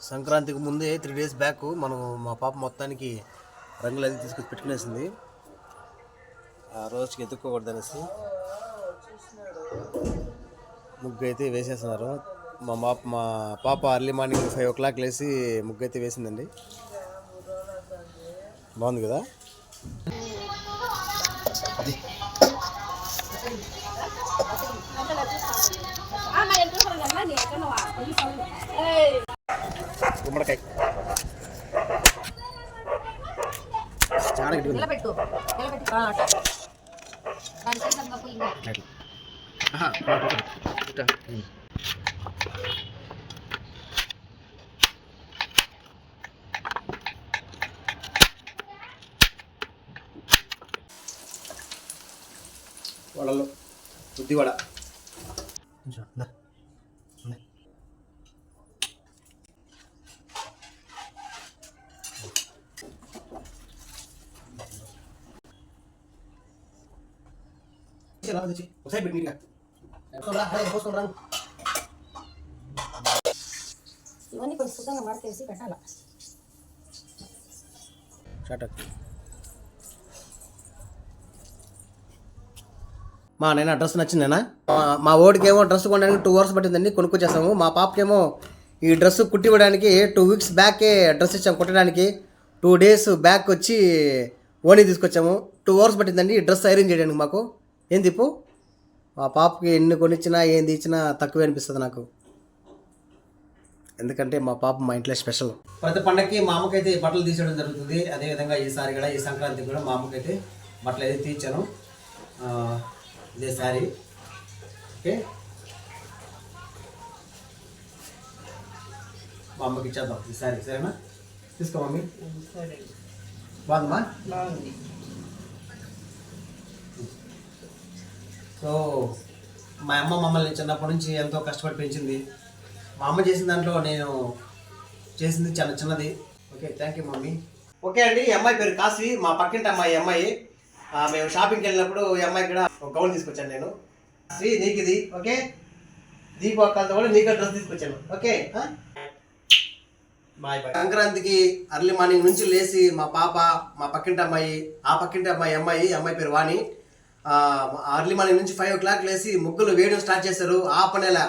సంక్రాంతికి ముందే 3 days back మనం మా పాప మొత్తానికి రంగులు అది తీసుకొచ్చి పెట్టుకునేసింది. ఆ రోజుకి ఎత్తుక్కోకూడదనేసి ముగ్గు అయితే వేసేస్తున్నారు. మా పాప అర్లీ మార్నింగ్ 5 o'clock లేసి ముగ్గు అయితే వేసిందండి. బాగుంది కదా. గుమ్మడికాయ చాలా వడలు బుద్ధి వడ ఇవన్నీ కొంచెం సుఖంగా మడతేసి పెట్టాలి. మా నేను డ్రెస్ నచ్చిందేనా? మా ఓడికేమో డ్రెస్ కొనడానికి 2 hours పట్టిందండి, కొనుక్కొచ్చేసాము. మా పాపకేమో ఈ డ్రెస్ కుట్టి ఇవ్వడానికి 2 weeks బ్యాకే డ్రెస్ ఇచ్చాము కుట్టడానికి. 2 days బ్యాక్ వచ్చి ఓనీ తీసుకొచ్చాము. 2 hours పట్టిందండి ఈ డ్రెస్ ఐరన్ చేయడానికి మాకు. ఏం తిప్పు, మా పాపకి ఎన్ని కొనిచ్చినా ఏంది ఇచ్చినా తక్కువే అనిపిస్తుంది నాకు. ఎందుకంటే మా పాప మా ఇంట్లో స్పెషల్. ప్రతి పండగకి మా అమ్మకైతే బట్టలు తీసేయడం జరుగుతుంది. అదేవిధంగా ఈసారి కూడా ఈ సంక్రాంతికి కూడా మా అమ్మకైతే బట్టలు అయితే తీర్చాను. ఇదే శారీ. ఓకే, మా అమ్మకి ఇచ్చేద్దాం ఈ శారీ. సరేనా? తీసుకో మమ్మీ. బాగుందమ్మా? బాగుంది. సో మా అమ్మ మమ్మల్ని చిన్నప్పటి నుంచి ఎంతో కష్టపడి పెంచింది. మా అమ్మ చేసిన దాంట్లో నేను చేసింది చాలా చిన్నది. Okay, thank you mummy. Okay అండి, ఈ అమ్మాయి పేరు కాశీ, మా పక్కింటి అమ్మాయి. మేము షాపింగ్కి వెళ్ళినప్పుడు ఈ అమ్మాయి కూడా ఒక గౌన్ తీసుకొచ్చాను నేను. శ్రీ నీకు ఇది. ఓకే, దీపు అక్కలతో కూడా నీకు డ్రెస్ తీసుకొచ్చాను. Okay bye bye. సంక్రాంతికి అర్లీ మార్నింగ్ నుంచి లేచి మా పాప, మా పక్కింటి అమ్మాయి, ఆ పక్కింటి అమ్మాయి పేరు వాణి, అర్లీ మార్నింగ్ నుంచి 5 o'clock లేచి ముగ్గులు వేయడం స్టార్ట్ చేశారు. ఆప నెల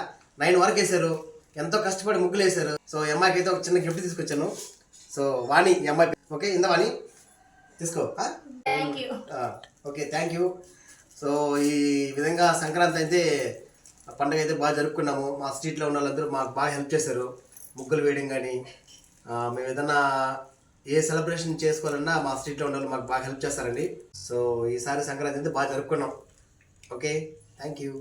9 వరకు వేశారు. ఎంతో కష్టపడి ముగ్గులు వేశారు. సో ఈ అమ్మాయికి అయితే ఒక చిన్న గిఫ్ట్ తీసుకొచ్చాను. సో వాణి ఈ అమ్మాయి. ఓకే, ఇందా వాణి తీసుకో. Okay, thank you. సో ఈ విధంగా సంక్రాంతి అయితే పండుగ అయితే బాగా జరుపుకున్నాము. మా స్ట్రీట్లో ఉన్న వాళ్ళందరూ మాకు బాగా హెల్ప్ చేశారు. ముగ్గులు వేయడం కానీ, మేము ఏదన్నా ఏ సెలబ్రేషన్ చేసుకోవాలన్నా మా స్ట్రీట్లో ఉన్న వాళ్ళు మాకు బాగా హెల్ప్ చేస్తారండి. సో ఈసారి సంక్రాంతి అయితే బాగా జరుపుకున్నాం. Okay, thank you.